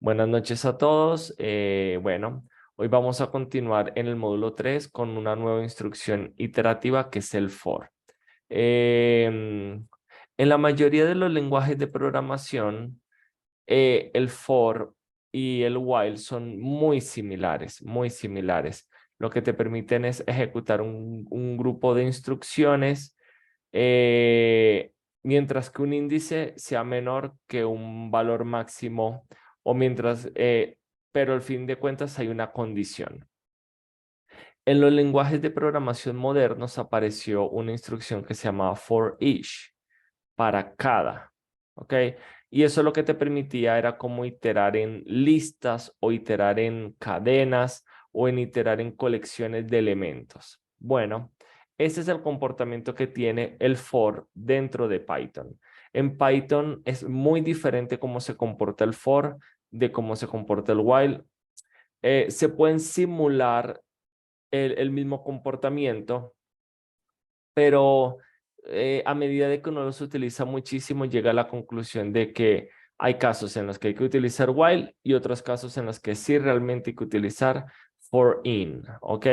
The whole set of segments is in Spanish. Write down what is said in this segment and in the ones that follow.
Buenas noches a todos. Bueno, hoy vamos a continuar en el módulo 3 con una nueva instrucción iterativa que es el for. En la mayoría de los lenguajes de programación, el for y el while son muy similares, muy similares. Lo que te permiten es ejecutar un grupo de instrucciones, eh, mientras que un índice sea menor que un valor máximo o pero al fin de cuentas hay una condición. En los lenguajes de programación modernos apareció una instrucción que se llamaba for each, para cada, ¿ok? Y eso lo que te permitía era como iterar en listas o iterar en cadenas o en iterar en colecciones de elementos. Bueno, ese es el comportamiento que tiene el for dentro de Python. En Python es muy diferente cómo se comporta el for de cómo se comporta el while. Se pueden simular el mismo comportamiento, pero a medida de que uno los utiliza muchísimo, llega a la conclusión de que hay casos en los que hay que utilizar while y otros casos en los que sí realmente hay que utilizar for in, ¿ok?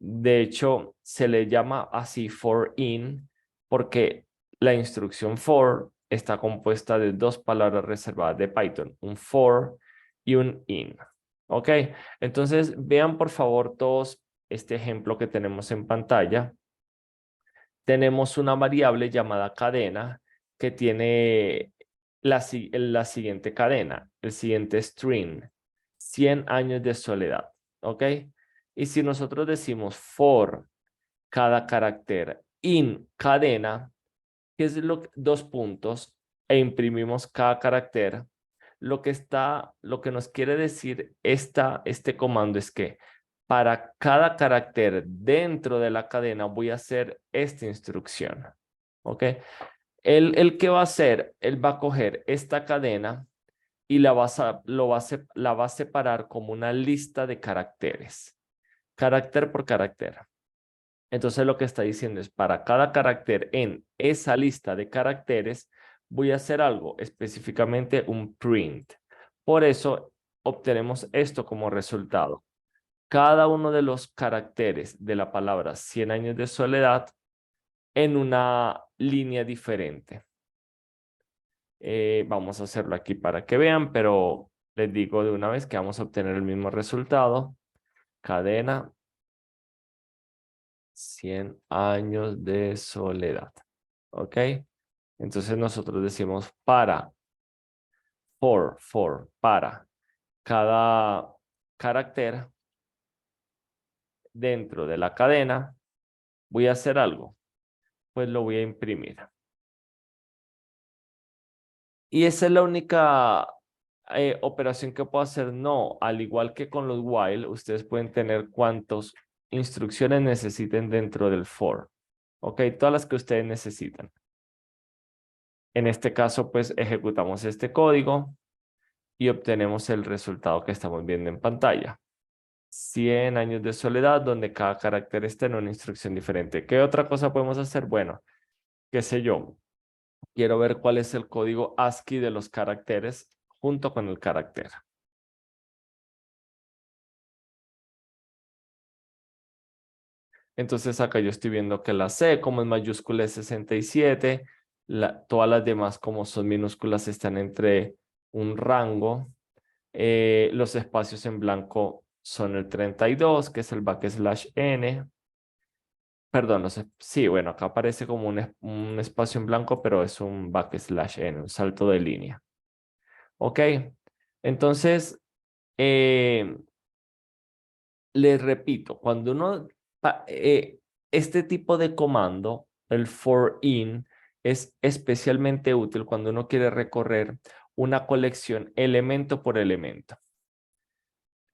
De hecho, se le llama así for in porque la instrucción for está compuesta de dos palabras reservadas de Python, un for y un in, ¿ok? Entonces, vean por favor todos este ejemplo que tenemos en pantalla. Tenemos una variable llamada cadena que tiene la siguiente cadena, el siguiente string, 100 años de soledad, ¿ok? Y si nosotros decimos for cada carácter in cadena, que es dos puntos, e imprimimos cada carácter, lo que nos quiere decir este comando es que para cada carácter dentro de la cadena voy a hacer esta instrucción. ¿Ok? ¿El qué va a hacer? Él va a coger esta cadena y la va a separar como una lista de caracteres, carácter por carácter. Entonces lo que está diciendo es para cada carácter en esa lista de caracteres voy a hacer algo, específicamente un print. Por eso obtenemos esto como resultado. Cada uno de los caracteres de la palabra 100 años de soledad en una línea diferente. Vamos a hacerlo aquí para que vean, pero les digo de una vez que vamos a obtener el mismo resultado. Cadena 100 años de soledad. ¿Ok? Entonces nosotros decimos para cada carácter dentro de la cadena, voy a hacer algo, pues lo voy a imprimir. Y esa es la única operación que puedo hacer. No, al igual que con los while, ustedes pueden tener cuantas instrucciones necesiten dentro del for. ¿Ok? Todas las que ustedes necesitan. En este caso, pues ejecutamos este código y obtenemos el resultado que estamos viendo en pantalla. 100 años de soledad, donde cada carácter está en una instrucción diferente. ¿Qué otra cosa podemos hacer? Bueno, qué sé yo, quiero ver cuál es el código ASCII de los caracteres junto con el carácter. Entonces acá yo estoy viendo que la C como es mayúscula es 67, todas las demás como son minúsculas están entre un rango. Los espacios en blanco son el 32, que es el backslash n. Perdón, no sé. Sí, bueno, acá aparece como un espacio en blanco, pero es un backslash n, un salto de línea. Ok, entonces, eh, les repito, cuando este tipo de comando, el for in, es especialmente útil cuando uno quiere recorrer una colección elemento por elemento.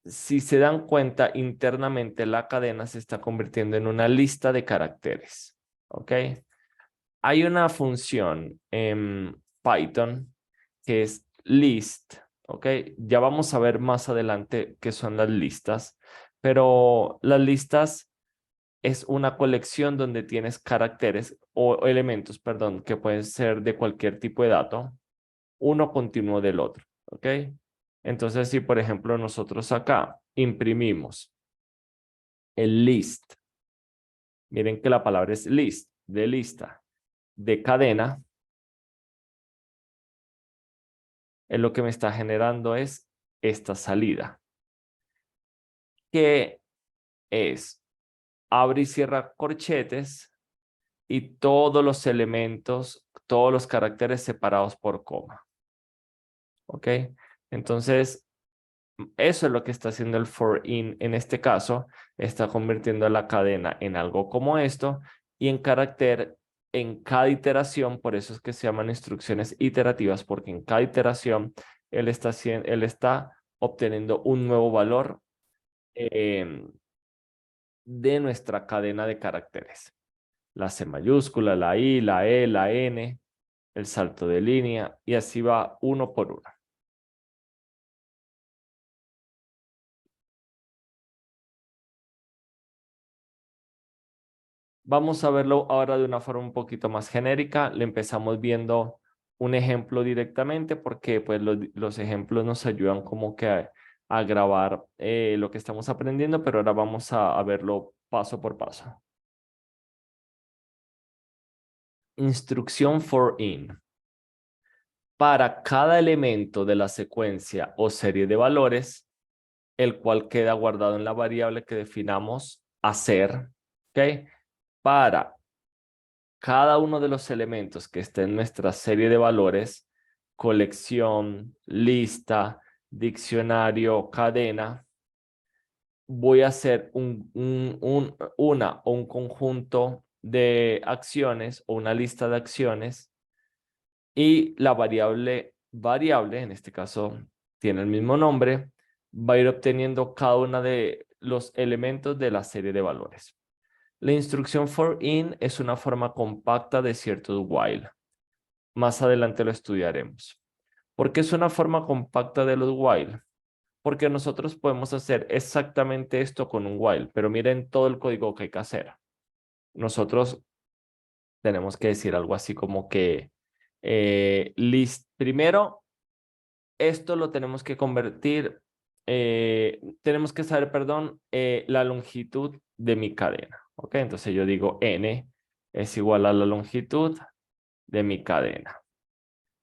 Si se dan cuenta, internamente la cadena se está convirtiendo en una lista de caracteres. ¿Ok? Hay una función en Python que es list. ¿Ok? Ya vamos a ver más adelante qué son las listas, pero las listas es una colección donde tienes caracteres o elementos, perdón, que pueden ser de cualquier tipo de dato, uno continuo del otro. ¿Ok? Entonces, si por ejemplo nosotros acá imprimimos el list, miren que la palabra es list, de lista, de cadena, lo que me está generando es esta salida, que es abre y cierra corchetes y todos los elementos, todos los caracteres separados por coma. ¿Ok? Entonces, eso es lo que está haciendo el for in en este caso. Está convirtiendo la cadena en algo como esto y en carácter en cada iteración. Por eso es que se llaman instrucciones iterativas, porque en cada iteración él está obteniendo un nuevo valor de nuestra cadena de caracteres. La C mayúscula, la I, la E, la N, el salto de línea y así va uno por uno. Vamos a verlo ahora de una forma un poquito más genérica. Le empezamos viendo un ejemplo directamente porque pues los ejemplos nos ayudan como que a grabar lo que estamos aprendiendo, pero ahora vamos a verlo paso por paso. Instrucción for in. Para cada elemento de la secuencia o serie de valores, el cual queda guardado en la variable que definamos hacer, ¿ok? Para cada uno de los elementos que esté en nuestra serie de valores, colección, lista, diccionario, cadena, voy a hacer una o un conjunto de acciones o una lista de acciones y la variable, en este caso tiene el mismo nombre, va a ir obteniendo cada uno de los elementos de la serie de valores. La instrucción for in es una forma compacta de ciertos while. Más adelante lo estudiaremos. ¿Por qué es una forma compacta de los while? Porque nosotros podemos hacer exactamente esto con un while, pero miren todo el código que hay que hacer. Nosotros tenemos que decir algo así como que primero esto lo tenemos que convertir, tenemos que saber, perdón, la longitud de mi cadena. ¿Ok? Entonces yo digo n es igual a la longitud de mi cadena.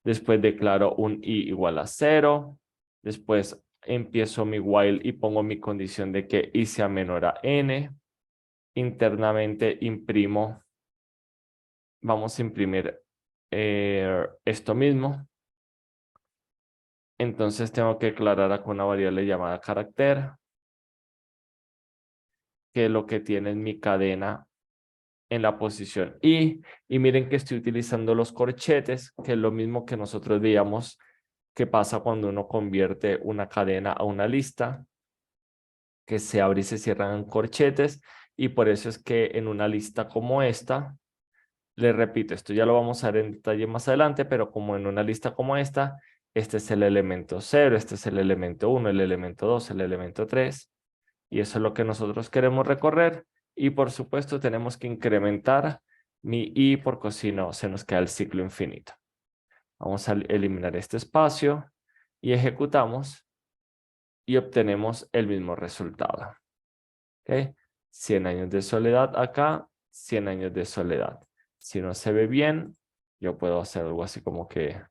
Después declaro un i igual a 0. Después empiezo mi while y pongo mi condición de que i sea menor a n. Internamente imprimo, vamos a imprimir esto mismo. Entonces tengo que declarar acá una variable llamada carácter, que es lo que tiene en mi cadena en la posición i. Y miren que estoy utilizando los corchetes, que es lo mismo que nosotros veíamos que pasa cuando uno convierte una cadena a una lista, que se abre y se cierran corchetes. Y por eso es que en una lista como esta, les repito, esto ya lo vamos a ver en detalle más adelante, pero como en una lista como esta, este es el elemento 0, este es el elemento 1, el elemento 2, el elemento 3. Y eso es lo que nosotros queremos recorrer. Y por supuesto tenemos que incrementar mi i porque si no se nos queda el ciclo infinito. Vamos a eliminar este espacio y ejecutamos y obtenemos el mismo resultado. ¿Ok? 100 años de soledad acá, 100 años de soledad. Si no se ve bien, yo puedo hacer algo así como que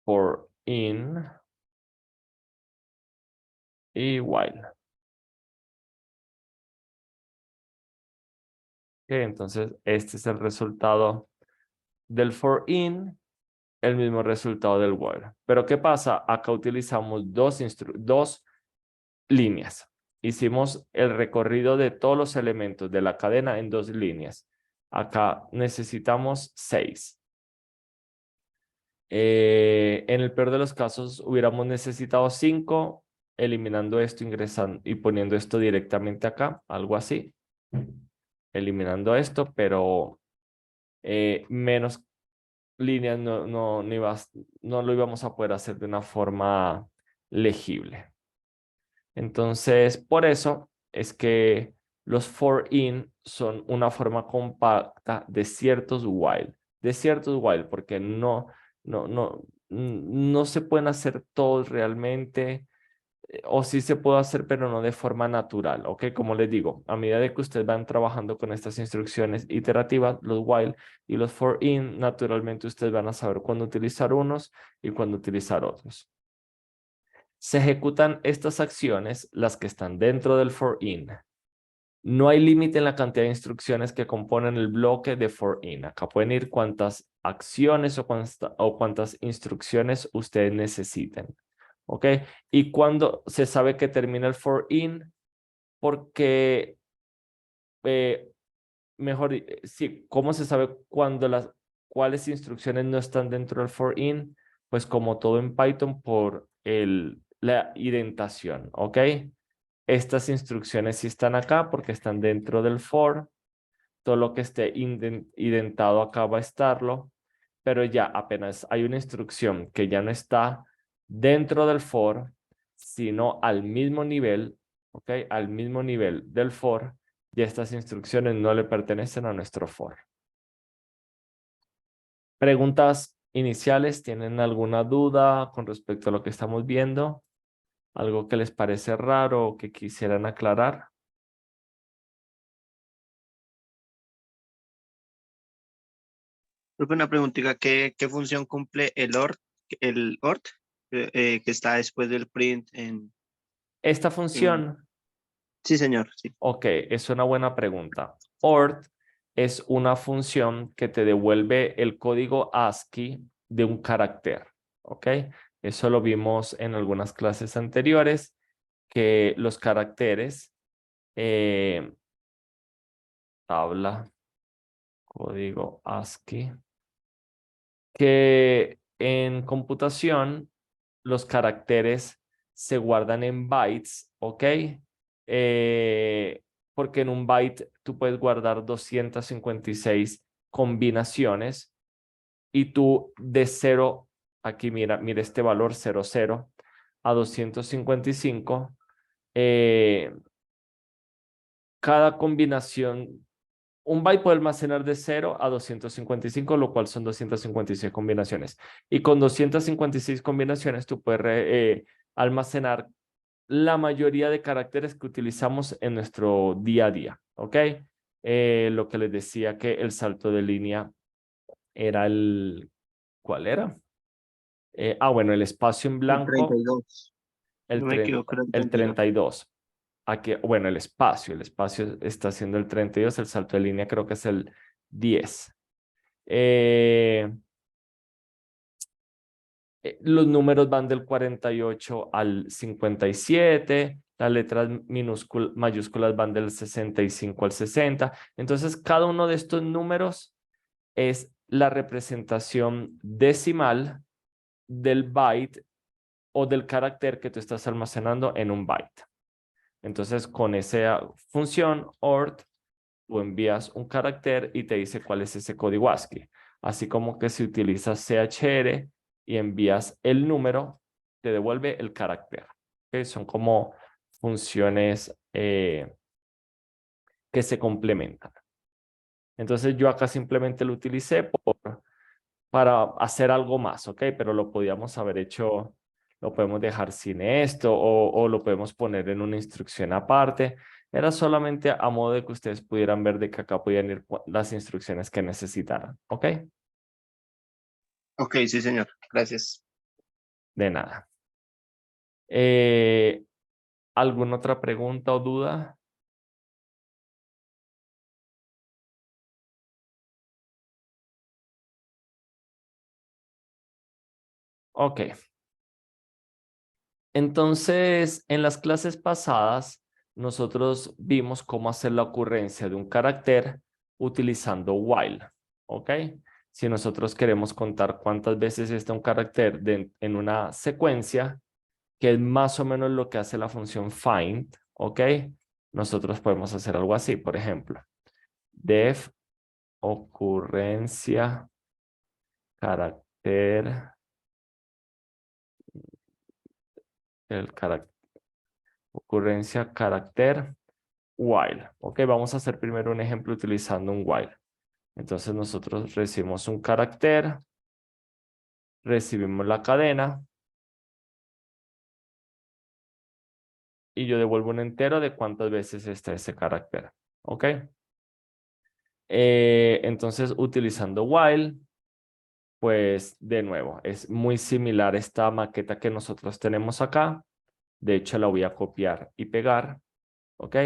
for in y while. ¿Ok? Entonces, este es el resultado del for in, el mismo resultado del while. Pero ¿qué pasa? Acá utilizamos dos líneas. Hicimos el recorrido de todos los elementos de la cadena en 2 líneas. Acá necesitamos 6. En el peor de los casos hubiéramos necesitado 5, eliminando esto, ingresando y poniendo esto directamente acá, algo así. Eliminando esto, pero menos líneas no lo íbamos a poder hacer de una forma legible. Entonces, por eso es que los for in son una forma compacta de ciertos while, de ciertos while, porque no se pueden hacer todos realmente, o sí se puede hacer, pero no de forma natural, ¿ok? Como les digo, a medida de que ustedes van trabajando con estas instrucciones iterativas, los while y los for in, naturalmente ustedes van a saber cuándo utilizar unos y cuándo utilizar otros. Se ejecutan estas acciones, las que están dentro del for in. No hay límite en la cantidad de instrucciones que componen el bloque de for in. Acá pueden ir cuantas acciones o cuantas instrucciones ustedes necesiten. ¿Ok? Y cuando se sabe que termina el for in, porque, sí, ¿cómo se sabe cuáles instrucciones no están dentro del for in? Pues como todo en Python por la indentación, ¿ok? Estas instrucciones sí están acá porque están dentro del for. Todo lo que esté indentado acá va a estarlo, pero ya apenas hay una instrucción que ya no está dentro del for, sino al mismo nivel, ¿ok? Al mismo nivel del for, y estas instrucciones no le pertenecen a nuestro for. ¿Preguntas iniciales? ¿Tienen alguna duda con respecto a lo que estamos viendo? ¿Algo que les parece raro o que quisieran aclarar? Creo que una preguntita, ¿qué función cumple el ORT, que está después del print Esta en... función, Sí, señor, sí. ok, es una buena pregunta. ORT es una función que te devuelve el código ASCII de un carácter, ¿ok? Eso lo vimos en algunas clases anteriores, que los caracteres, eh, tabla, código ASCII, que en computación los caracteres se guardan en bytes, ¿ok? Porque en un byte tú puedes guardar 256 combinaciones y tú de 0, aquí mira este valor 00 a 255, eh, cada combinación, un byte puede almacenar de 0 a 255, lo cual son 256 combinaciones. Y con 256 combinaciones tú puedes almacenar la mayoría de caracteres que utilizamos en nuestro día a día, ¿ok? Lo que les decía que el salto de línea era ¿cuál era? Bueno, el espacio en El blanco, 32. No me equivoco, era el el 32. 32. Aquí, bueno, el espacio está haciendo el 32, el salto de línea creo que es el 10. Eh, los números van del 48 al 57, las letras mayúsculas van del 65 al 60. Entonces, cada uno de estos números es la representación decimal del byte o del carácter que tú estás almacenando en un byte. Entonces, con esa función ORT, tú envías un carácter y te dice cuál es ese código ASCII. Así como que si utilizas CHR y envías el número, te devuelve el carácter. ¿Okay? Son como funciones que se complementan. Entonces yo acá simplemente lo utilicé para hacer algo más, ¿ok? Pero lo podíamos haber hecho, lo podemos dejar sin esto o lo podemos poner en una instrucción aparte. Era solamente a modo de que ustedes pudieran ver de que acá podían ir las instrucciones que necesitaran, ¿ok? Ok, sí, señor. Gracias. De nada. Eh, ¿Alguna otra pregunta o duda? Ok. Entonces, en las clases pasadas, nosotros vimos cómo hacer la ocurrencia de un carácter utilizando while, ¿ok? Si nosotros queremos contar cuántas veces está un carácter en una secuencia, que es más o menos lo que hace la función find, ¿ok? Nosotros podemos hacer algo así, por ejemplo, def ocurrencia carácter, el carácter, ocurrencia carácter while. Ok, vamos a hacer primero un ejemplo utilizando un while. Entonces nosotros recibimos un carácter, recibimos la cadena y yo devuelvo un entero de cuántas veces está ese carácter. ¿Ok? Entonces utilizando while, pues de nuevo, es muy similar esta maqueta que nosotros tenemos acá. De hecho, la voy a copiar y pegar. ¿Ok?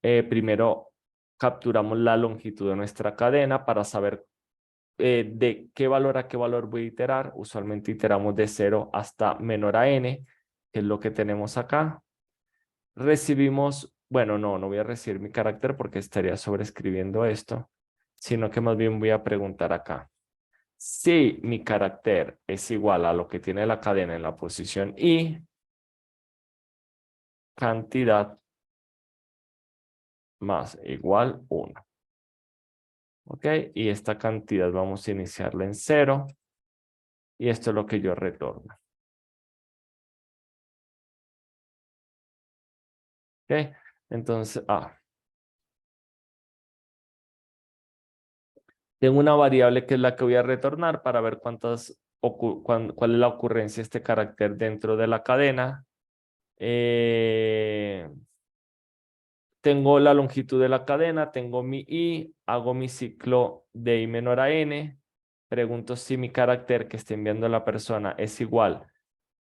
Primero capturamos la longitud de nuestra cadena para saber de qué valor a qué valor voy a iterar. Usualmente iteramos de 0 hasta menor a n, que es lo que tenemos acá. Recibimos, bueno, no voy a recibir mi carácter porque estaría sobreescribiendo esto, sino que más bien voy a preguntar acá. Si mi carácter es igual a lo que tiene la cadena en la posición i, cantidad más igual 1. ¿Ok? Y esta cantidad vamos a iniciarla en 0. Y esto es lo que yo retorno. ¿Ok? Entonces, tengo una variable que es la que voy a retornar para ver cuál es la ocurrencia de este carácter dentro de la cadena. Tengo la longitud de la cadena, tengo mi i, hago mi ciclo de i menor a n, pregunto si mi carácter que está enviando la persona es igual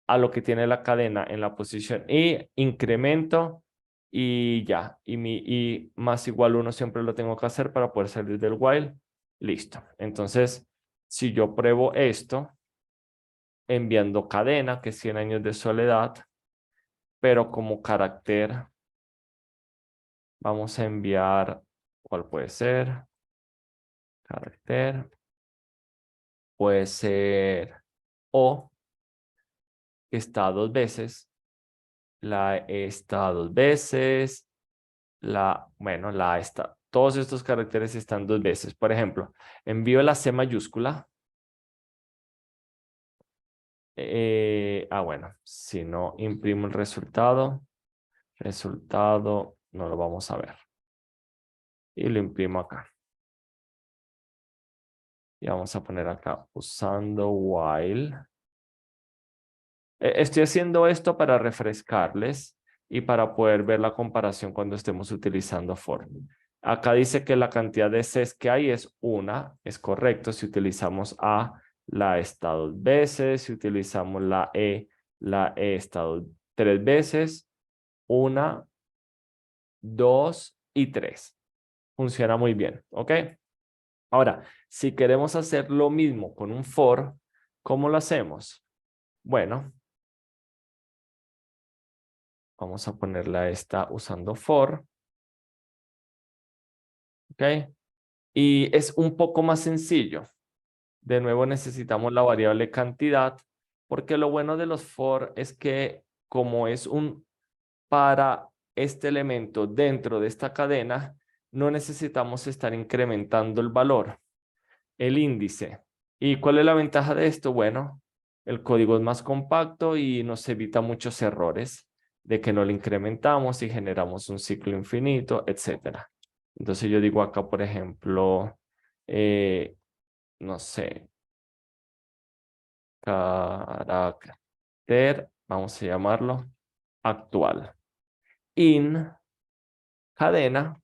a lo que tiene la cadena en la posición i, incremento y ya. Y mi i más igual 1 siempre lo tengo que hacer para poder salir del while. Listo. Entonces, si yo pruebo esto, enviando cadena, que es 100 años de soledad, pero como carácter vamos a enviar, ¿cuál puede ser? Carácter. Puede ser o, que está dos veces, la E está dos veces, la A está, todos estos caracteres están dos veces. Por ejemplo, envío la C mayúscula. Bueno, si no imprimo el resultado no lo vamos a ver. Y lo imprimo acá. Y vamos a poner acá, usando while. Estoy haciendo esto para refrescarles y para poder ver la comparación cuando estemos utilizando for. Acá dice que la cantidad de Cs que hay es una, es correcto. Si utilizamos A, la está dos veces. Si utilizamos la E está tres veces. Una, dos y tres. Funciona muy bien, ¿ok? Ahora, si queremos hacer lo mismo con un for, ¿cómo lo hacemos? Bueno, vamos a ponerla esta usando for. ¿Ok? Y es un poco más sencillo. De nuevo necesitamos la variable cantidad, porque lo bueno de los for es que como es un para este elemento dentro de esta cadena, no necesitamos estar incrementando el valor, el índice. ¿Y cuál es la ventaja de esto? Bueno, el código es más compacto y nos evita muchos errores de que no lo incrementamos y generamos un ciclo infinito, etcétera. Entonces yo digo acá, por ejemplo, no sé, carácter, vamos a llamarlo, actual. In, cadena.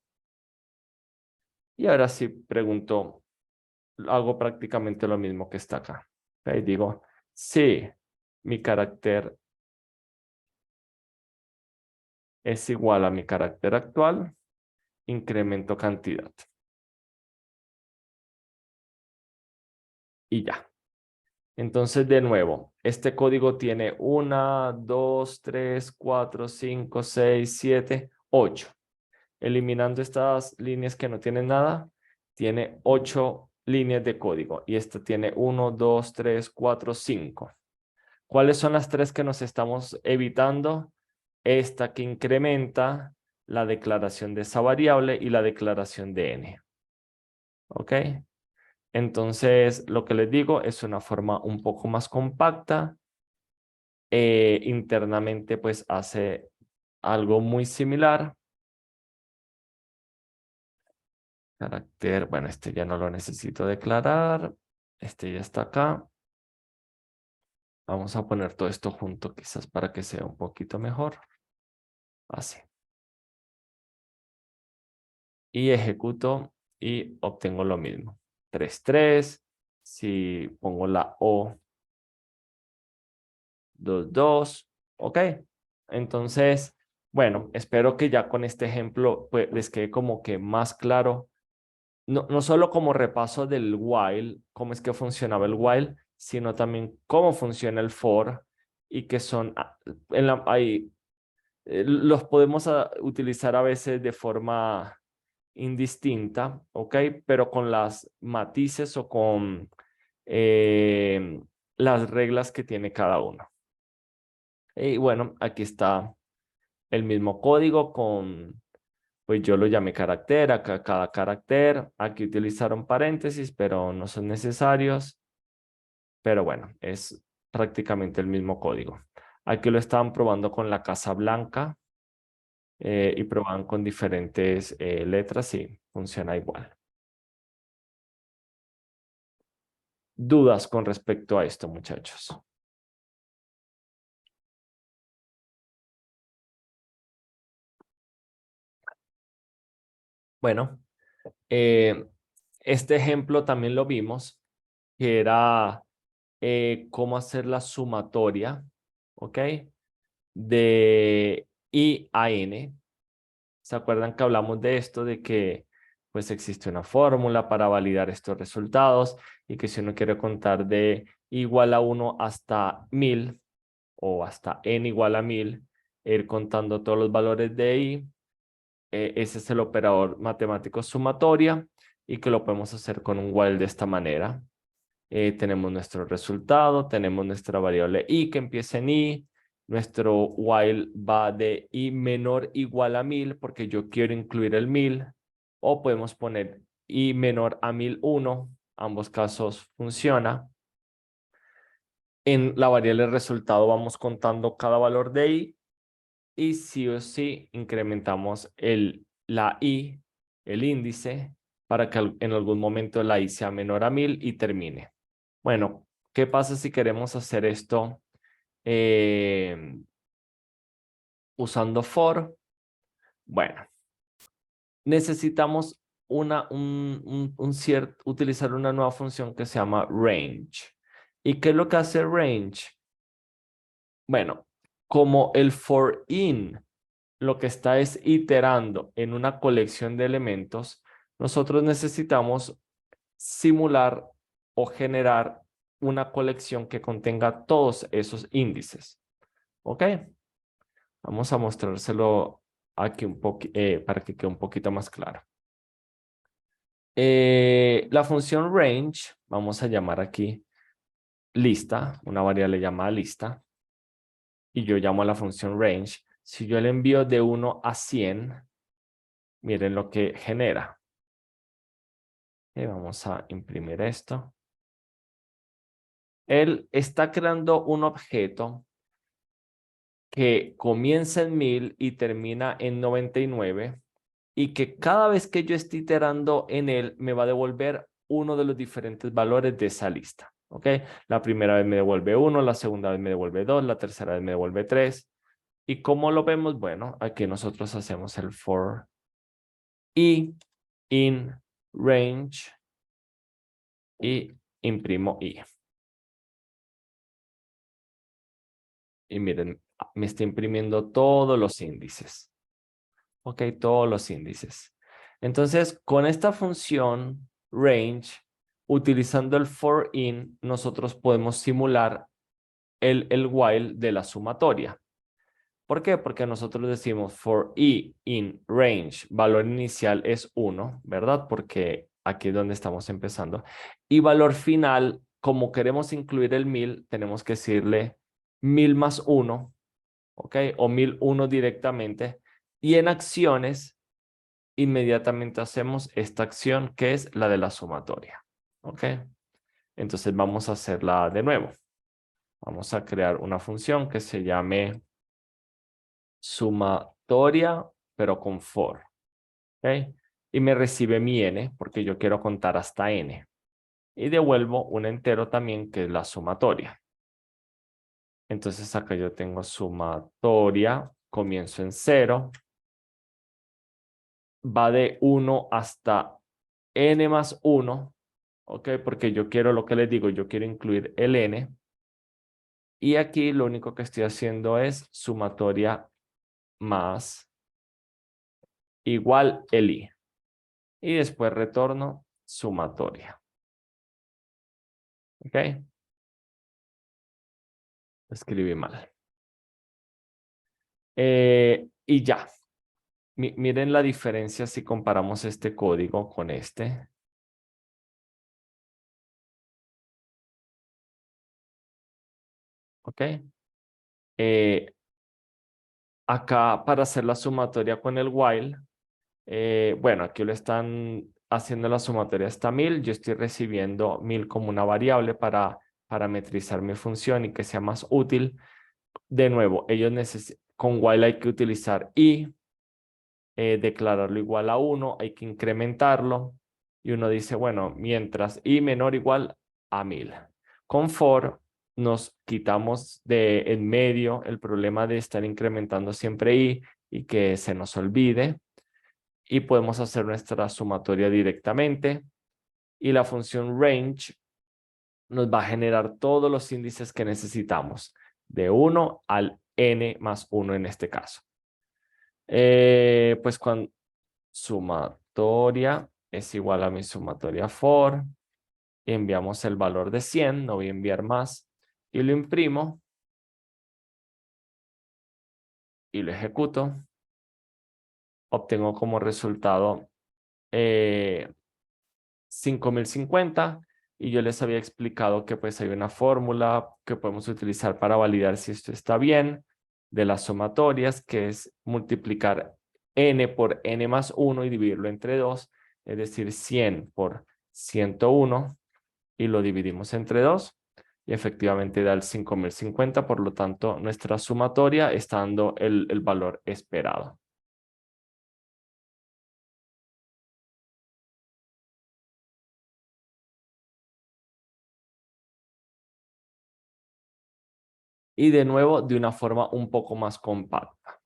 Y ahora sí pregunto, hago prácticamente lo mismo que está acá. ¿Okay? Digo, si mi carácter es igual a mi carácter actual, incremento cantidad. Y ya. Entonces, de nuevo, este código tiene 1, 2, 3, 4, 5, 6, 7, 8. Eliminando estas líneas que no tienen nada, tiene 8 líneas de código. Y esta tiene 1, 2, 3, 4, 5. ¿Cuáles son las tres que nos estamos evitando? Esta que incrementa la declaración de esa variable y la declaración de n. ¿Ok? Entonces, lo que les digo es una forma un poco más compacta. Internamente, pues hace algo muy similar. Carácter, bueno, este ya no lo necesito declarar. Este ya está acá. Vamos a poner todo esto junto quizás para que sea un poquito mejor. Así. Y ejecuto y obtengo lo mismo. 3, 3. Si pongo la O, 2, 2. Ok. Entonces, bueno, espero que ya con este ejemplo pues, les quede como que más claro. No solo como repaso del while, cómo es que funcionaba el while, sino también cómo funciona el for y que son, los podemos utilizar a veces de forma indistinta, ¿ok? Pero con las matices o con eh, las reglas que tiene cada uno. Y bueno, aquí está el mismo código con, pues yo lo llamé carácter, acá cada carácter, aquí utilizaron paréntesis, pero no son necesarios, pero bueno, es prácticamente el mismo código. Aquí lo estaban probando con la Casa Blanca y probaban con diferentes letras y funciona igual. ¿Dudas con respecto a esto, muchachos? Bueno, eh, este ejemplo también lo vimos, que era cómo hacer la sumatoria, ¿ok? De I a N. ¿Se acuerdan que hablamos de esto, de que pues existe una fórmula para validar estos resultados y que si uno quiere contar de igual a 1 hasta 1000 o hasta n igual a 1000, ir contando todos los valores de I, ese es el operador matemático sumatoria y que lo podemos hacer con un while de esta manera. Tenemos nuestro resultado, tenemos nuestra variable i que empieza en i, nuestro while va de i menor igual a 1000 porque yo quiero incluir el 1000, o podemos poner i menor a 1001, ambos casos funciona. En la variable resultado vamos contando cada valor de i y sí o sí incrementamos la i, el índice, para que en algún momento la i sea menor a 1000 y termine. Bueno, ¿qué pasa si queremos hacer esto usando for? Bueno, necesitamos utilizar una nueva función que se llama range. ¿Y qué es lo que hace range? Bueno, como el for in lo que está es iterando en una colección de elementos, nosotros necesitamos simular o generar una colección que contenga todos esos índices. ¿Ok? Vamos a mostrárselo aquí para que quede un poquito más claro. La función range, vamos a llamar aquí lista, una variable llamada lista, y yo llamo a la función range. Si yo le envío de 1 a 100, miren lo que genera. Vamos a imprimir esto. Él está creando un objeto que comienza en 1000 y termina en 99 y que cada vez que yo esté iterando en él me va a devolver uno de los diferentes valores de esa lista. ¿Ok? La primera vez me devuelve 1, la segunda vez me devuelve 2, la tercera vez me devuelve 3. ¿Y cómo lo vemos? Bueno, aquí nosotros hacemos el for i in range y imprimo i. Y miren, me está imprimiendo todos los índices. Ok, todos los índices. Entonces, con esta función range, utilizando el for in, nosotros podemos simular el while de la sumatoria. ¿Por qué? Porque nosotros decimos for i in range, valor inicial es 1, ¿verdad? Porque aquí es donde estamos empezando. Y valor final, como queremos incluir el 1000, tenemos que decirle 1000 más 1, ¿ok? O 1001 directamente. Y en acciones, inmediatamente hacemos esta acción que es la de la sumatoria, ¿ok? Entonces vamos a hacerla de nuevo. Vamos a crear una función que se llame sumatoria, pero con for, ¿ok? y me recibe mi n, porque yo quiero contar hasta n. Y devuelvo un entero también, que es la sumatoria. Entonces acá yo tengo sumatoria, comienzo en 0, va de 1 hasta n más 1, ¿ok? Porque yo quiero, lo que les digo, yo quiero incluir el n. Y aquí lo único que estoy haciendo es sumatoria más igual el i. Y después retorno sumatoria. ¿Ok? Escribí mal. Y ya. Miren la diferencia si comparamos este código con este. ¿Ok? Acá para hacer la sumatoria con el while, bueno, aquí lo están haciendo la sumatoria hasta 1000. Yo estoy recibiendo 1000 como una variable para parametrizar mi función y que sea más útil. De nuevo, con while hay que utilizar i, declararlo igual a 1, hay que incrementarlo. Y uno dice, bueno, mientras i menor o igual a 1000. Con for nos quitamos de en medio el problema de estar incrementando siempre i y que se nos olvide. Y podemos hacer nuestra sumatoria directamente. Y la función range nos va a generar todos los índices que necesitamos, de 1 al n más 1 en este caso. Pues con sumatoria es igual a mi sumatoria for. Enviamos el valor de 100, no voy a enviar más. Y lo imprimo. Y lo ejecuto. Obtengo como resultado 5050. Y yo les había explicado que pues hay una fórmula que podemos utilizar para validar si esto está bien de las sumatorias, que es multiplicar n por n más 1 y dividirlo entre 2, es decir, 100 por 101 y lo dividimos entre 2 y efectivamente da el 5050, por lo tanto nuestra sumatoria está dando el valor esperado. Y de nuevo, de una forma un poco más compacta.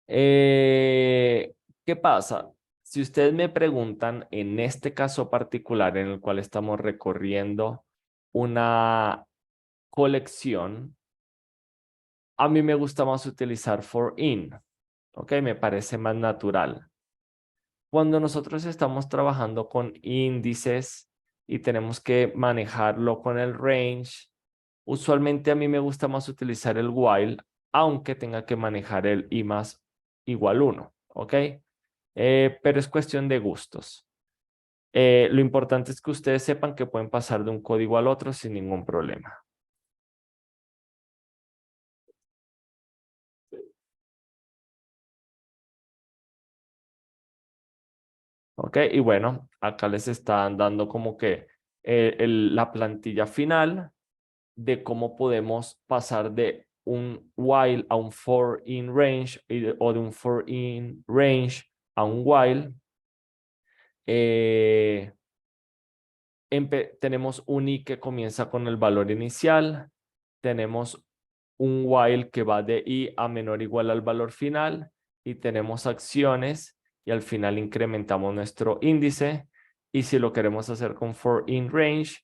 ¿Qué pasa? Si ustedes me preguntan, en este caso particular en el cual estamos recorriendo una colección, a mí me gusta más utilizar for in, ¿ok? Me parece más natural. Cuando nosotros estamos trabajando con índices y tenemos que manejarlo con el range, usualmente a mí me gusta más utilizar el while, aunque tenga que manejar el i más igual 1, ¿ok? Pero es cuestión de gustos. Lo importante es que ustedes sepan que pueden pasar de un código al otro sin ningún problema. ¿Ok? Y bueno, acá les están dando como que la plantilla final de cómo podemos pasar de un while a un for in range o de un for in range a un while. Tenemos un i que comienza con el valor inicial, tenemos un while que va de i a menor o igual al valor final y tenemos acciones y al final incrementamos nuestro índice. Y si lo queremos hacer con for in range,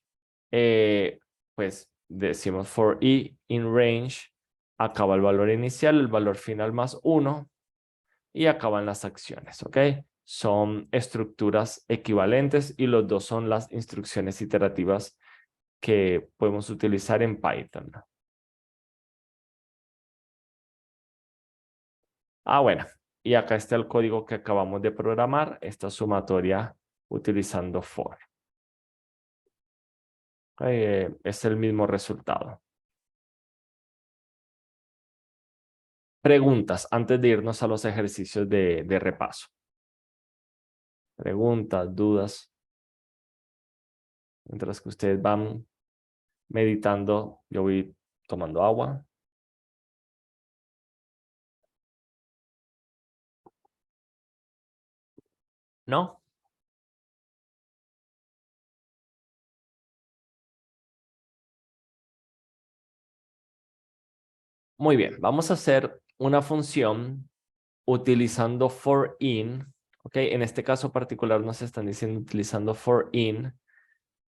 pues decimos for i in range, acaba el valor inicial, el valor final más 1 y acaban las acciones, ¿ok? Son estructuras equivalentes y los dos son las instrucciones iterativas que podemos utilizar en Python. Bueno, y acá está el código que acabamos de programar, esta sumatoria utilizando for. Es el mismo resultado. Preguntas antes de irnos a los ejercicios de repaso. Preguntas, dudas. Mientras que ustedes van meditando, yo voy tomando agua. ¿No? Muy bien, vamos a hacer una función utilizando for in, ¿ok? En este caso particular nos están diciendo utilizando for in,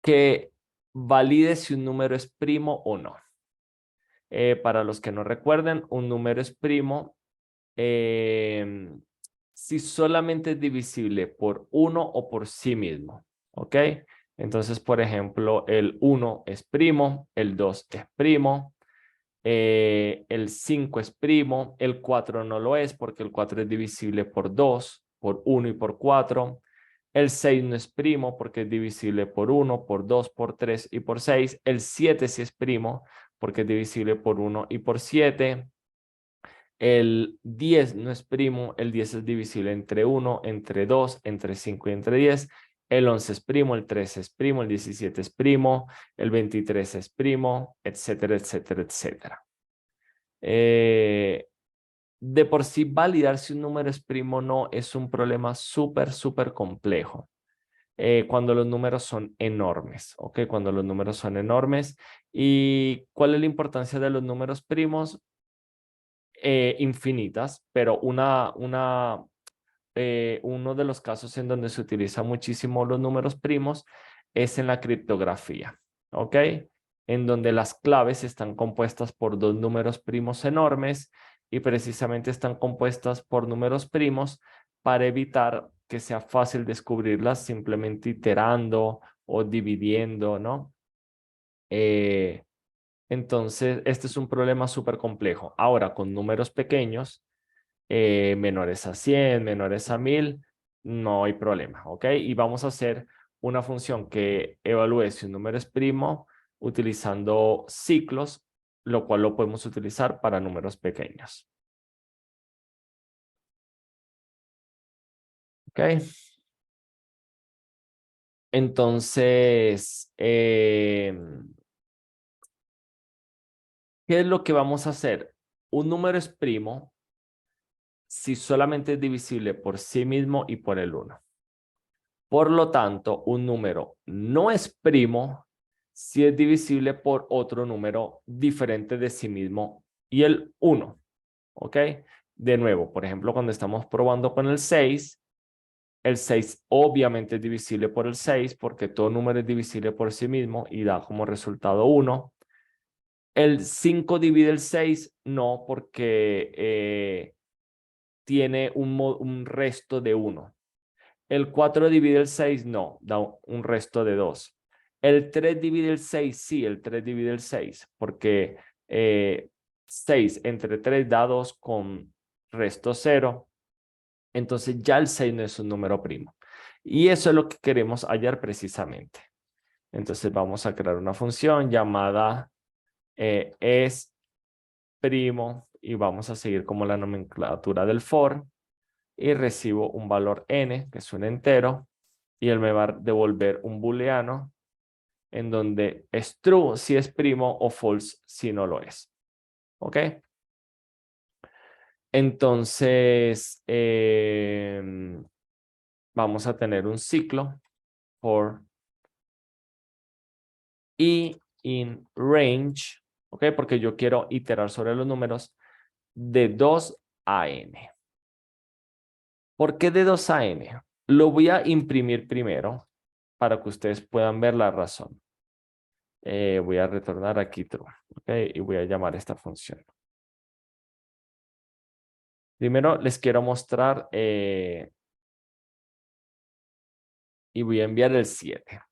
que valide si un número es primo o no. Para los que no recuerden, un número es primo si solamente es divisible por 1 o por sí mismo, ¿ok? Entonces, por ejemplo, el 1 es primo, el 2 es primo, el 5 es primo, el 4 no lo es porque el 4 es divisible por 2, por 1 y por 4. El 6 no es primo porque es divisible por 1, por 2, por 3 y por 6. El 7 sí es primo porque es divisible por 1 y por 7. El 10 no es primo, el 10 es divisible entre 1, entre 2, entre 5 y entre 10. El 11 es primo, el 13 es primo, el 17 es primo, el 23 es primo, etcétera, etcétera, etcétera. De por sí validar si un número es primo o no es un problema súper, súper complejo. Cuando los números son enormes, ¿ok? Cuando los números son enormes. ¿Y cuál es la importancia de los números primos? Infinitas, pero uno de los casos en donde se utiliza muchísimo los números primos es en la criptografía, ¿ok? En donde las claves están compuestas por dos números primos enormes y precisamente están compuestas por números primos para evitar que sea fácil descubrirlas simplemente iterando o dividiendo, ¿no? Eh, entonces, este es un problema súper complejo. Ahora, con números pequeños, menores a 100, menores a 1000, no hay problema, ¿ok? Y vamos a hacer una función que evalúe si un número es primo utilizando ciclos, lo cual lo podemos utilizar para números pequeños. ¿Ok? Entonces, ¿qué es lo que vamos a hacer? Un número es primo si solamente es divisible por sí mismo y por el 1. Por lo tanto, un número no es primo si es divisible por otro número diferente de sí mismo y el 1. ¿Ok? De nuevo, por ejemplo, cuando estamos probando con el 6 obviamente es divisible por el 6 porque todo número es divisible por sí mismo y da como resultado 1. El 5 divide el 6, no, porque tiene un resto de 1. El 4 divide el 6, no, da un resto de 2. El 3 divide el 6, sí, el 3 divide el 6, porque 6 entre 3 da 2 con resto 0. Entonces ya el 6 no es un número primo. Y eso es lo que queremos hallar precisamente. Entonces vamos a crear una función llamada es primo y vamos a seguir como la nomenclatura del for y recibo un valor n, que es un entero, y él me va a devolver un booleano en donde es true si es primo o false si no lo es. ¿Ok? Entonces, vamos a tener un ciclo for y in range, ¿ok? Porque yo quiero iterar sobre los números de 2 a n. ¿Por qué de 2 a n? Lo voy a imprimir primero para que ustedes puedan ver la razón. Voy a retornar aquí true, ¿ok? Y voy a llamar esta función. Primero les quiero mostrar y voy a enviar el 7.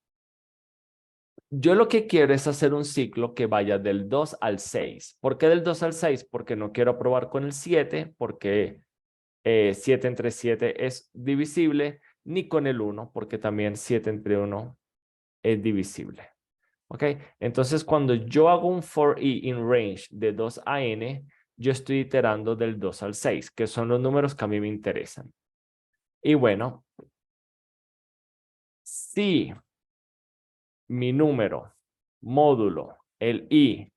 Yo lo que quiero es hacer un ciclo que vaya del 2 al 6. ¿Por qué del 2 al 6? Porque no quiero probar con el 7, porque 7 entre 7 es divisible, ni con el 1, porque también 7 entre 1 es divisible. ¿Ok? Entonces, cuando yo hago un for i in range de 2 a n, yo estoy iterando del 2 al 6, que son los números que a mí me interesan. Y bueno, si mi número módulo, el i,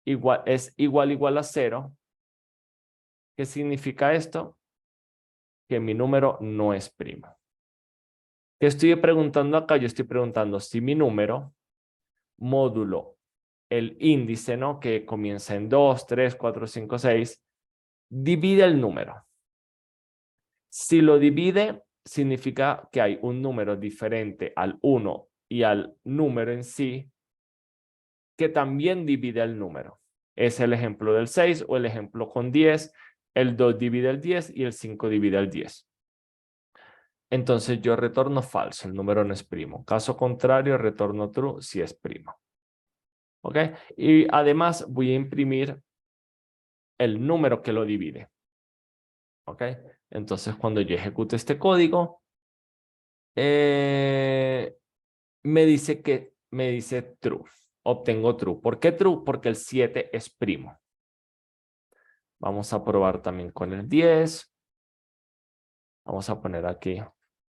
es igual a 0, ¿qué significa esto? Que mi número no es primo. ¿Qué estoy preguntando acá? Yo estoy preguntando si mi número, módulo, el índice, ¿no? Que comienza en 2, 3, 4, 5, 6, divide el número. Si lo divide, significa que hay un número diferente al 1 y al número en sí, que también divide el número. Es el ejemplo del 6 o el ejemplo con 10. El 2 divide el 10 y el 5 divide el 10. Entonces yo retorno falso, el número no es primo. Caso contrario, retorno true si es primo. ¿Ok? Y además voy a imprimir el número que lo divide. ¿Ok? Entonces cuando yo ejecute este código, me dice true. Obtengo true. ¿Por qué true? Porque el 7 es primo. Vamos a probar también con el 10. Vamos a poner aquí.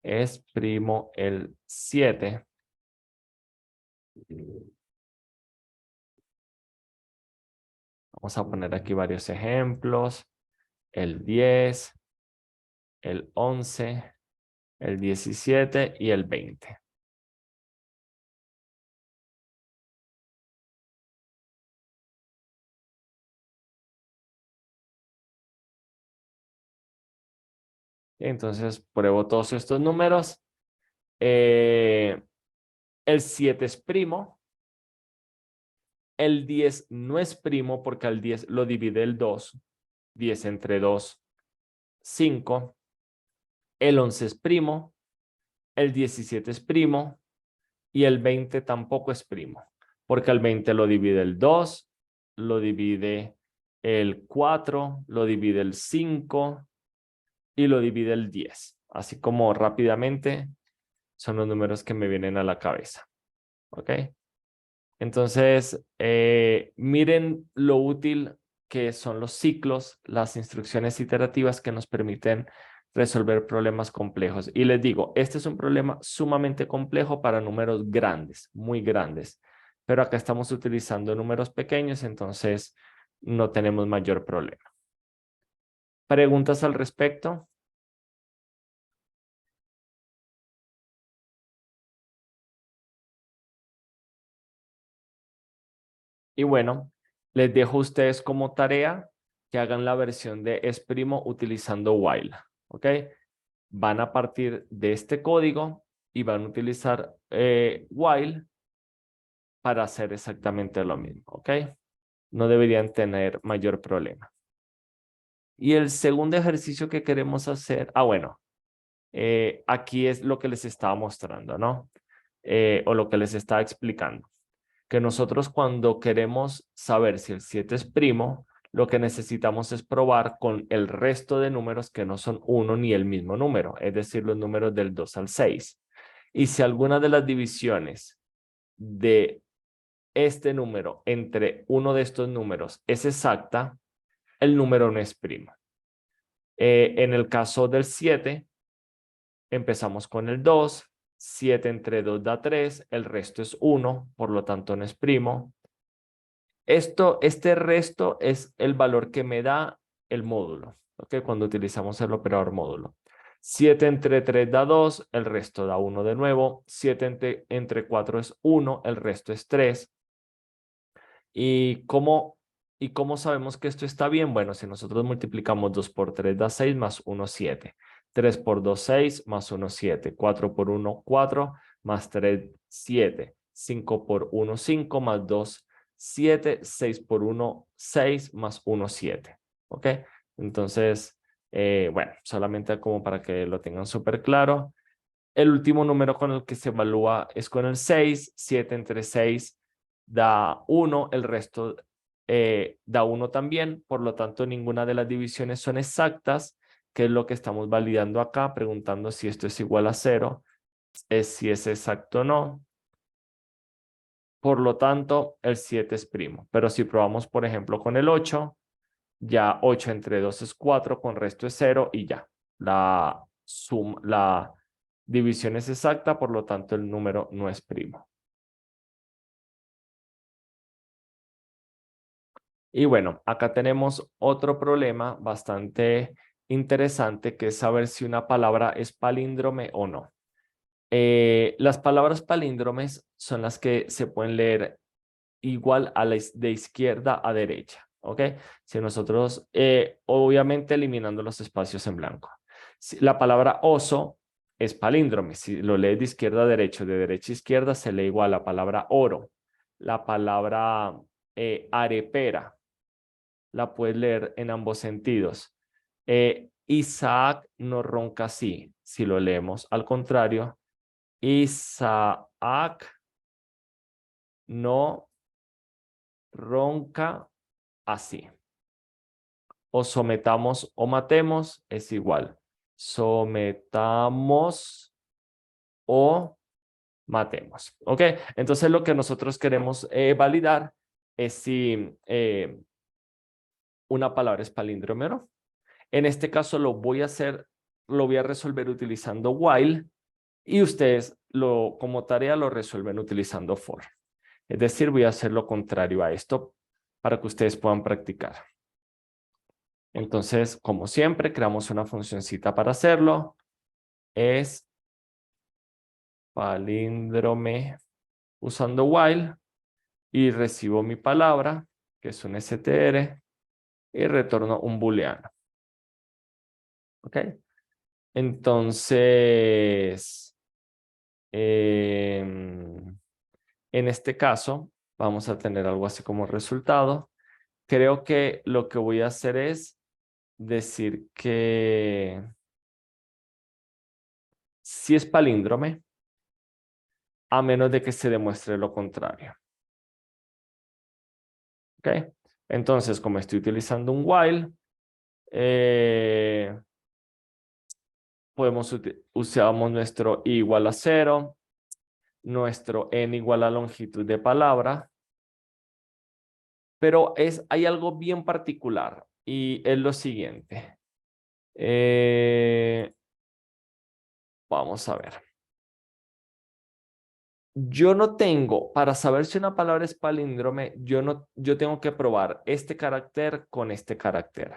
Es primo el 7. Vamos a poner aquí varios ejemplos. El 10, el 11, el 17 y el 20. Entonces pruebo todos estos números. El 7 es primo. El 10 no es primo porque al 10 lo divide el 2. 10 entre 2, 5. El 11 es primo. El 17 es primo. Y el 20 tampoco es primo. Porque el 20 lo divide el 2, lo divide el 4, lo divide el 5 y lo divide el 10. Así como rápidamente son los números que me vienen a la cabeza. ¿Ok? Entonces, miren lo útil que son los ciclos, las instrucciones iterativas que nos permiten resolver problemas complejos. Y les digo, este es un problema sumamente complejo para números grandes, muy grandes. Pero acá estamos utilizando números pequeños, entonces no tenemos mayor problema. ¿Preguntas al respecto? Y bueno, les dejo a ustedes como tarea que hagan la versión de Esprimo utilizando while. ¿Ok? Van a partir de este código y van a utilizar while para hacer exactamente lo mismo. ¿Ok? No deberían tener mayor problema. Y el segundo ejercicio que queremos hacer, bueno, aquí es lo que les estaba mostrando, ¿no? O lo que les estaba explicando. Que nosotros cuando queremos saber si el 7 es primo, lo que necesitamos es probar con el resto de números que no son uno ni el mismo número, es decir, los números del 2 al 6. Y si alguna de las divisiones de este número entre uno de estos números es exacta, el número no es primo. En el caso del 7, empezamos con el 2, 7 entre 2 da 3, el resto es 1, por lo tanto no es primo. Este resto es el valor que me da el módulo, ¿ok? Cuando utilizamos el operador módulo. 7 entre 3 da 2, el resto da 1 de nuevo. 7 entre 4 es 1, el resto es 3. ¿Y cómo sabemos que esto está bien? Bueno, si nosotros multiplicamos 2 por 3 da 6 más 1, 7. 3 por 2, 6 más 1, 7. 4 por 1, 4 más 3, 7. 5 por 1, 5 más 2, 7. 6 por 1, 6 más 1, 7. ¿Ok? Entonces, bueno, solamente como para que lo tengan súper claro. El último número con el que se evalúa es con el 6. 7 entre 6 da 1, el resto da 1 también, por lo tanto ninguna de las divisiones son exactas, que es lo que estamos validando acá, preguntando si esto es igual a 0, si es exacto o no. Por lo tanto, el 7 es primo. Pero si probamos, por ejemplo, con el 8, ya 8 entre 2 es 4, con resto es 0 y ya. La división es exacta, por lo tanto el número no es primo. Y bueno, acá tenemos otro problema bastante interesante que es saber si una palabra es palíndrome o no. Las palabras palíndromes son las que se pueden leer igual a de izquierda a derecha, ¿ok? Si nosotros, obviamente eliminando los espacios en blanco. Si la palabra oso es palíndrome. Si lo lees de izquierda a derecha, de derecha a izquierda, se lee igual la palabra oro. La palabra arepera la puedes leer en ambos sentidos. Isaac no ronca así. Si lo leemos al contrario, Isaac no ronca así. O sometamos o matemos es igual. Sometamos o matemos. ¿Ok? Entonces lo que nosotros queremos validar es si una palabra es palíndrome o no. En este caso lo voy a resolver utilizando while y ustedes como tarea lo resuelven utilizando for. Es decir, voy a hacer lo contrario a esto para que ustedes puedan practicar. Entonces, como siempre, creamos una funcioncita para hacerlo. Es palíndrome usando while y recibo mi palabra, que es un str, y retorno un booleano. ¿Ok? Entonces, en este caso, vamos a tener algo así como resultado. Creo que lo que voy a hacer es decir que si es palíndrome, a menos de que se demuestre lo contrario. ¿Ok? Entonces, como estoy utilizando un while, usamos nuestro i igual a 0, nuestro n igual a longitud de palabra, pero hay algo bien particular y es lo siguiente. Vamos a ver. Yo no tengo, para saber si una palabra es palíndrome, yo tengo que probar este carácter con este carácter.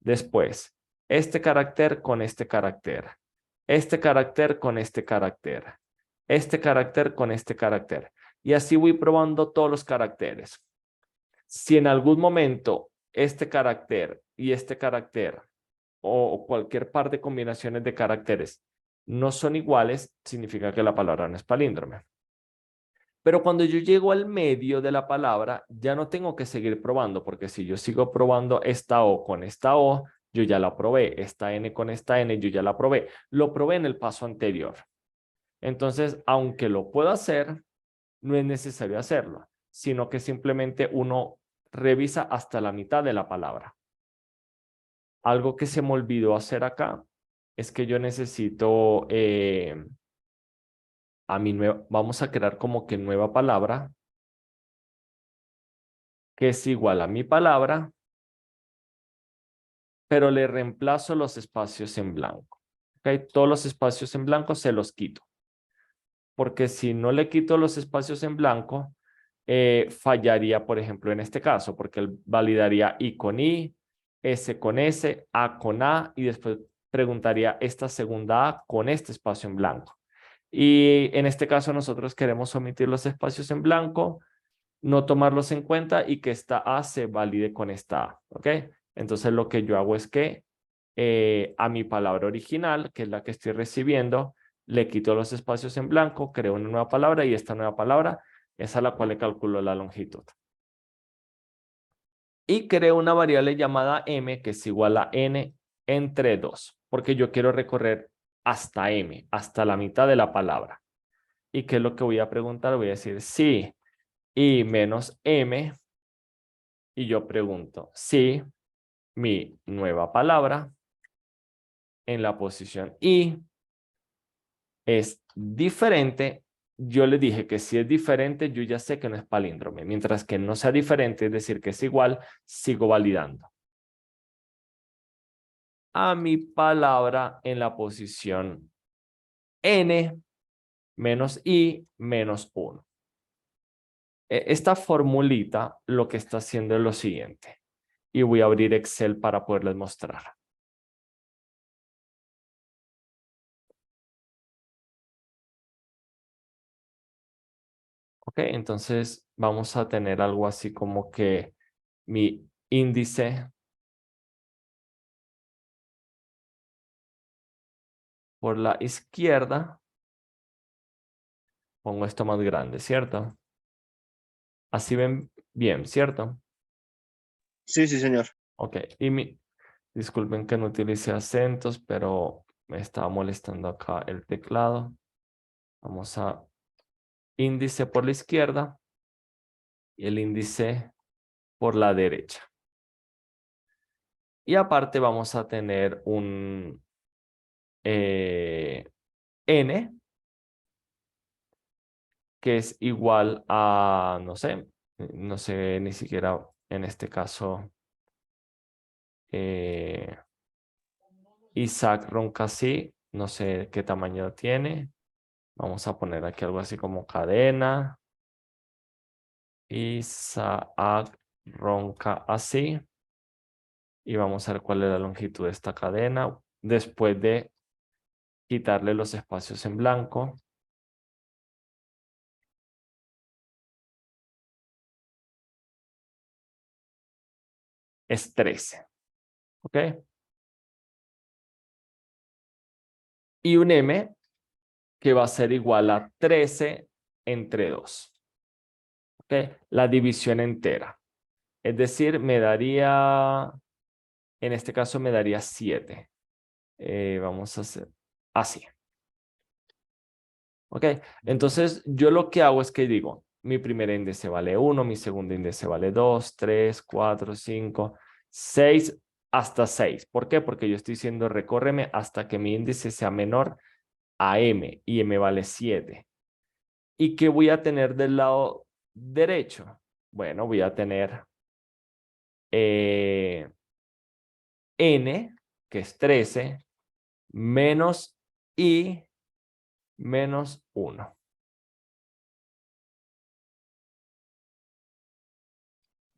Después, este carácter con este carácter. Este carácter con este carácter. Este carácter con este carácter. Y así voy probando todos los caracteres. Si en algún momento este carácter y este carácter o cualquier par de combinaciones de caracteres no son iguales, significa que la palabra no es palíndrome. Pero cuando yo llego al medio de la palabra, ya no tengo que seguir probando, porque si yo sigo probando esta O con esta O, yo ya la probé. Esta N con esta N, yo ya la probé. Lo probé en el paso anterior. Entonces, aunque lo puedo hacer, no es necesario hacerlo, sino que simplemente uno revisa hasta la mitad de la palabra. Algo que se me olvidó hacer acá es que yo necesito vamos a crear como que nueva palabra que es igual a mi palabra, pero le reemplazo los espacios en blanco. ¿Okay? Todos los espacios en blanco se los quito. Porque si no le quito los espacios en blanco, fallaría, por ejemplo, en este caso, porque él validaría I con I, S con S, A con A, y después preguntaría esta segunda A con este espacio en blanco. Y en este caso nosotros queremos omitir los espacios en blanco, no tomarlos en cuenta y que esta A se valide con esta A, ¿ok? Entonces lo que yo hago es que a mi palabra original, que es la que estoy recibiendo, le quito los espacios en blanco, creo una nueva palabra y esta nueva palabra es a la cual le calculo la longitud. Y creo una variable llamada m que es igual a n entre 2, porque yo quiero recorrer hasta m, hasta la mitad de la palabra. ¿Y qué es lo que voy a preguntar? Voy a decir si i menos m, y yo pregunto si mi nueva palabra en la posición i es diferente. Yo le dije que si es diferente, yo ya sé que no es palíndrome. Mientras que no sea diferente, es decir, que es igual, sigo validando a mi palabra en la posición n menos i menos 1. Esta formulita lo que está haciendo es lo siguiente. Y voy a abrir Excel para poderles mostrar. Ok, entonces vamos a tener algo así como que mi índice por la izquierda, pongo esto más grande, ¿cierto? Así ven bien, ¿cierto? Sí, sí, señor. Ok, disculpen que no utilice acentos, pero me estaba molestando acá el teclado. Vamos a índice por la izquierda y el índice por la derecha. Y aparte vamos a tener un n que es igual a, no sé ni siquiera en este caso, eh, Isaac Roncasí, no sé qué tamaño tiene. Vamos a poner aquí algo así como cadena. Isaac Ronca así. Y vamos a ver cuál es la longitud de esta cadena. Después de quitarle los espacios en blanco. Es 13. ¿Ok? Y un m que va a ser igual a 13 entre 2. ¿Ok? La división entera. Es decir, me daría, en este caso me daría 7. Vamos a hacer así. ¿Ok? Entonces, yo lo que hago es que digo, mi primer índice vale 1, mi segundo índice vale 2, 3, 4, 5, 6, hasta 6. ¿Por qué? Porque yo estoy diciendo, recórreme hasta que mi índice sea menor a m y m vale 7. ¿Y qué voy a tener del lado derecho? Bueno, voy a tener n, que es 13, menos i menos 1.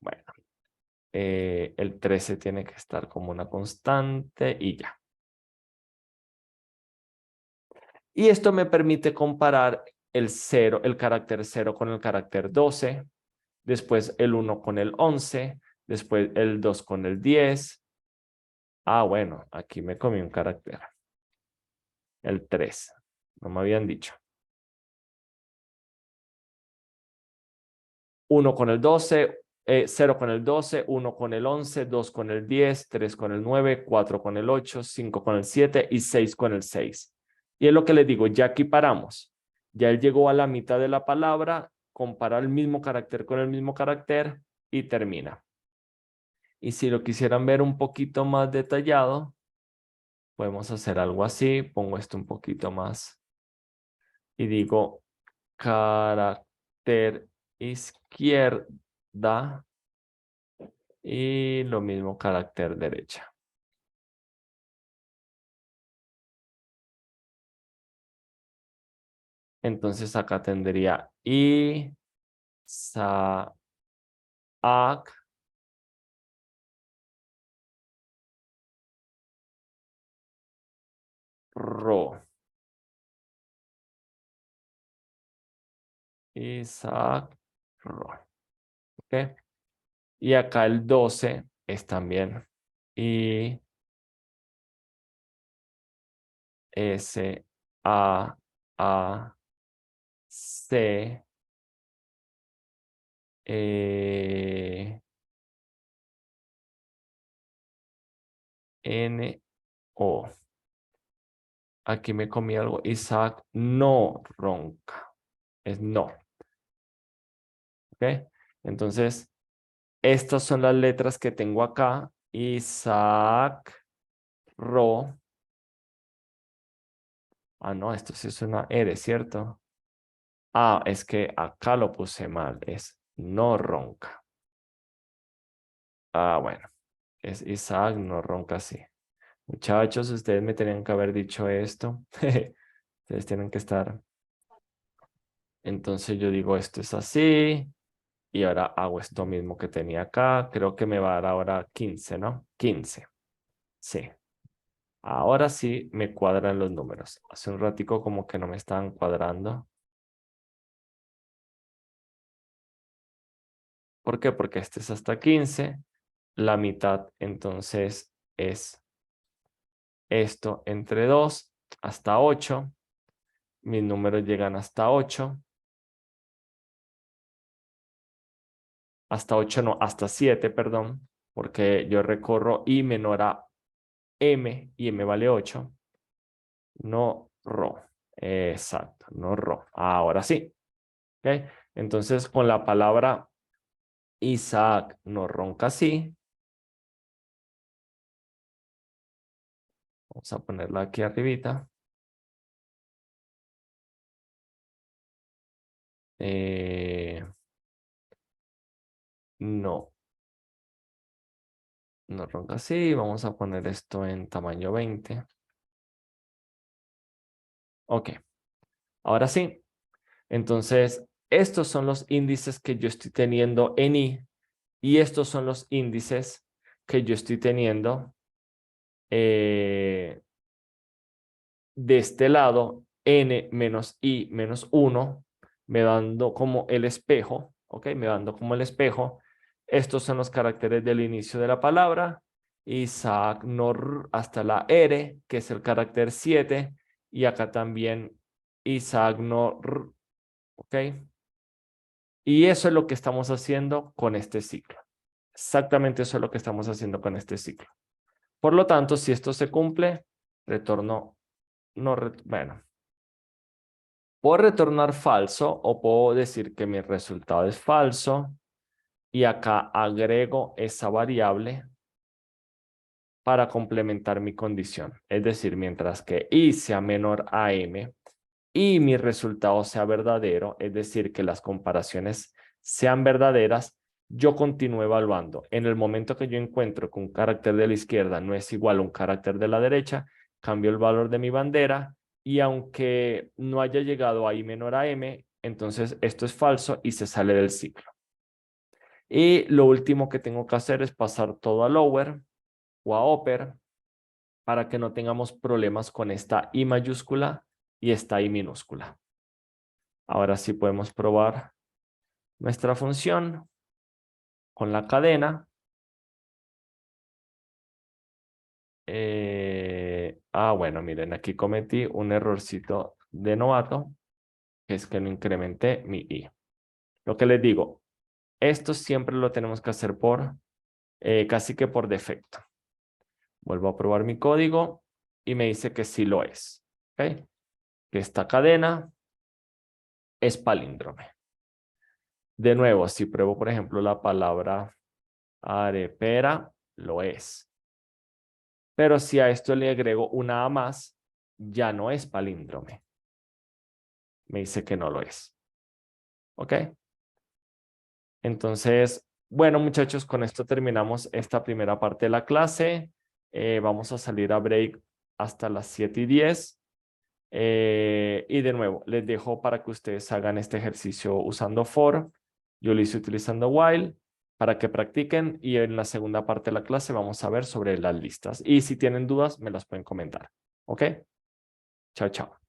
Bueno, el 13 tiene que estar como una constante y ya. Y esto me permite comparar el 0, el carácter 0 con el carácter 12, después el 1 con el 11, después el 2 con el 10. Ah, bueno, aquí me comí un carácter. El 3. No me habían dicho. 1 con el 12, 0 con el 12, 1 con el 11, 2 con el 10, 3 con el 9, 4 con el 8, 5 con el 7 y 6 con el 6. Y es lo que les digo, ya aquí paramos. Ya él llegó a la mitad de la palabra, compara el mismo carácter con el mismo carácter y termina. Y si lo quisieran ver un poquito más detallado, podemos hacer algo así. Pongo esto un poquito más y digo carácter izquierda y lo mismo carácter derecha. Entonces acá tendría Isaac Ro. Isaac Ro. ¿Ok? Y acá el 12 es también I S A C N O. Aquí me comí algo. Isaac no ronca. Es no. ¿Ok? Entonces, estas son las letras que tengo acá. Isaac, Ro. Ah, no, esto sí es una R, ¿cierto? Ah, es que acá lo puse mal. Es no ronca. Ah, bueno. Es Isaac no ronca así. Muchachos, ustedes me tenían que haber dicho esto. Ustedes tienen que estar. Entonces yo digo, esto es así. Y ahora hago esto mismo que tenía acá. Creo que me va a dar ahora 15, ¿no? 15. Sí. Ahora sí me cuadran los números. Hace un ratico como que no me estaban cuadrando. ¿Por qué? Porque este es hasta 15. La mitad entonces es esto entre 2 hasta 8. Mis números llegan hasta 8. Hasta 8 no, hasta 7, perdón. Porque yo recorro I menor a M y M vale 8. No ro. Exacto, no ro. Ahora sí. ¿Okay? Entonces con la palabra Isaac no ronca así. Vamos a ponerla aquí arribita. No. No ronca así. Vamos a poner esto en tamaño 20. Ok. Ahora sí. Entonces, estos son los índices que yo estoy teniendo en I. Y estos son los índices que yo estoy teniendo de este lado, n menos i menos 1, me dando como el espejo, ¿ok? Me dando como el espejo. Estos son los caracteres del inicio de la palabra. Isaac Nor hasta la R, que es el carácter 7. Y acá también Isaac Nor, ¿ok? Y eso es lo que estamos haciendo con este ciclo. Exactamente eso es lo que estamos haciendo con este ciclo. Por lo tanto, si esto se cumple, retorno, no, bueno, puedo retornar falso o puedo decir que mi resultado es falso y acá agrego esa variable para complementar mi condición. Es decir, mientras que I sea menor a M y mi resultado sea verdadero, es decir, que las comparaciones sean verdaderas, yo continúo evaluando. En el momento que yo encuentro que un carácter de la izquierda no es igual a un carácter de la derecha, cambio el valor de mi bandera y aunque no haya llegado a I menor a M, entonces esto es falso y se sale del ciclo. Y lo último que tengo que hacer es pasar todo a lower o a upper para que no tengamos problemas con esta I mayúscula y esta I minúscula. Ahora sí podemos probar nuestra función con la cadena. Bueno, miren, aquí cometí un errorcito de novato, que es que no incrementé mi I. Lo que les digo, esto siempre lo tenemos que hacer por, casi que por defecto. Vuelvo a probar mi código y me dice que sí lo es. ¿Okay? Que esta cadena es palíndrome. De nuevo, si pruebo, por ejemplo, la palabra arepera, lo es. Pero si a esto le agrego una A más, ya no es palíndrome. Me dice que no lo es. ¿Ok? Entonces, bueno, muchachos, con esto terminamos esta primera parte de la clase. Vamos a salir a break hasta las 7:10. Y de nuevo, les dejo para que ustedes hagan este ejercicio usando for. Yo lo hice utilizando while para que practiquen y en la segunda parte de la clase vamos a ver sobre las listas. Y si tienen dudas, me las pueden comentar. ¿Ok? Chao, chao.